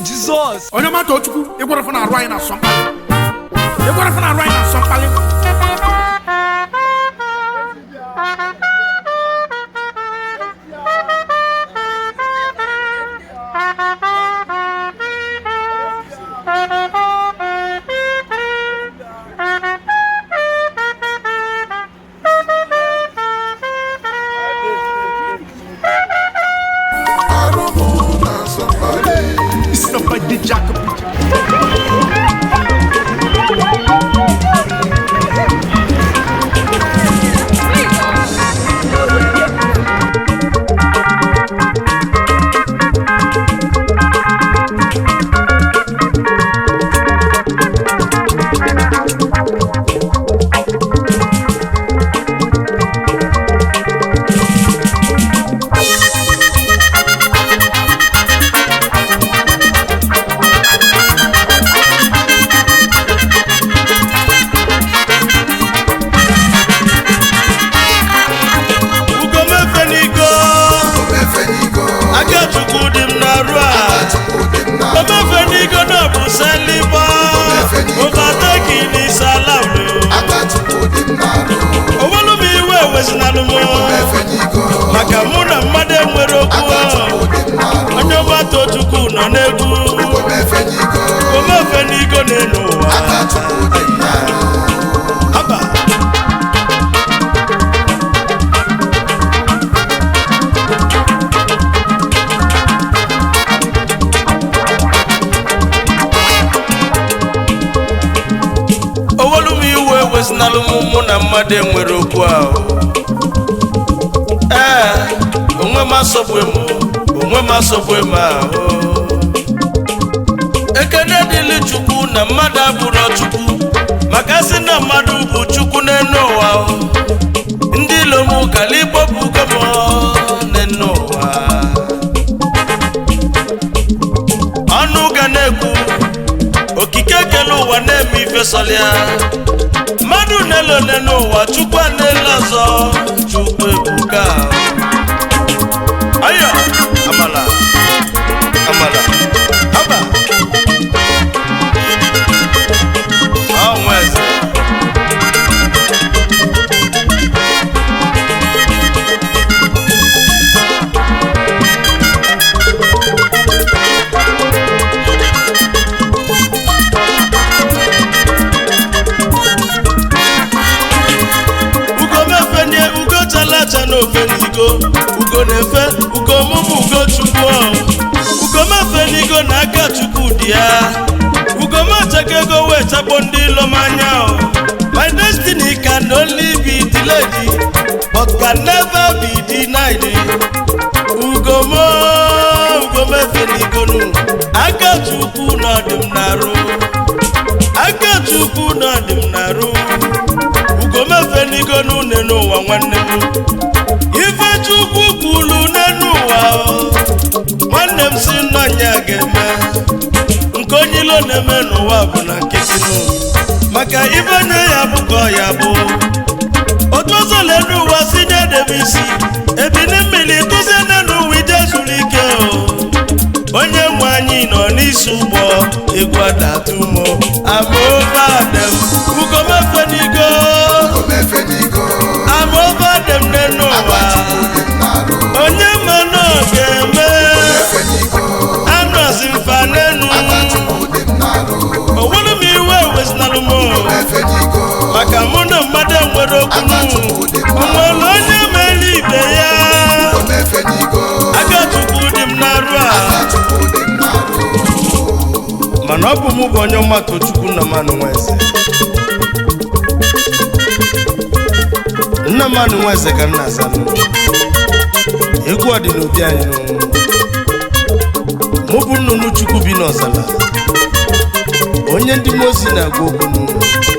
Jesus. Onye ma to chukwu igwara fa na aru anyị na sompali. Igwara fa na aru anyị na sompali. Maka mụ na mmadụ enwere okwu onye ọgbata Chukwu nọ n'egwu omefe n'igo n'elu ụwa aba owelu m iwe ewezinalụ mụ na mmadụ enwere okwu ahụ onwe m asọgbu m ahụ ekene dịlị Chukwu na mmadụ abụrụ Chukwu maka sị na mmadụ bụ Chukwu n'enu ụwa ndị ilo m kala ikpọpụ gọm n'enu ụwa ọnụ ga na-ekwu okike kele ụwa na-eme ife sọlịa mmadụ na-elo n'enu ụwa Chukwu a na-ele ọzọ Chukwu ebuka ayo amala aba onweze ugo chalacha n'ofe n'igo ugo na-efe ugo mụmụ ugo Chukwu ugo mefe n'igo na aka Chukwu dị ya ugo machaka ego wee chakpo ndị ilom anya my destiny can only be delayed but can never be denied ugo mefe n'igo nu aka Chukwu na ọdị m n'arụ aka Chukwu na ọdị m n'arụ ugo mefe n'igo nu n'ụwa nwanne m ife Chukwu kwulu n'enu ụwa nwanne m si n'ọnya ga-eme nke onye ilo na-eme n'ụwa bụ na nkịtị maka ife onye ya bụ ka ọ ya bụ otu ọzọ n'enu ụwa si nye debe isi ebini mmiri tụzie n'enu ụwa ije zuru ike onye nwe anyị nọ n'isi ụgbọ egwu adatumo amovadem ugo mefe n'igo amovadem n'enu ụwa onye mana ọ ga-eme anọzi mfa n'enu owelu m iwe ewezinalụ m maka mụ na mmadụ enwere okwu onwere onye mere ibe ya aka Chukwu dị m n'arụ a mana ọ bụ mụ bụ onye ọgbata Chukwu na mmanụ nweze nna mmanụ nweze ka nna azanụ egwu ọdị n'obi anyị mụ bụ nnụnụ Chukwu bi n'ọzala onye ndị Mozi na-agwa okwu n'ụlọ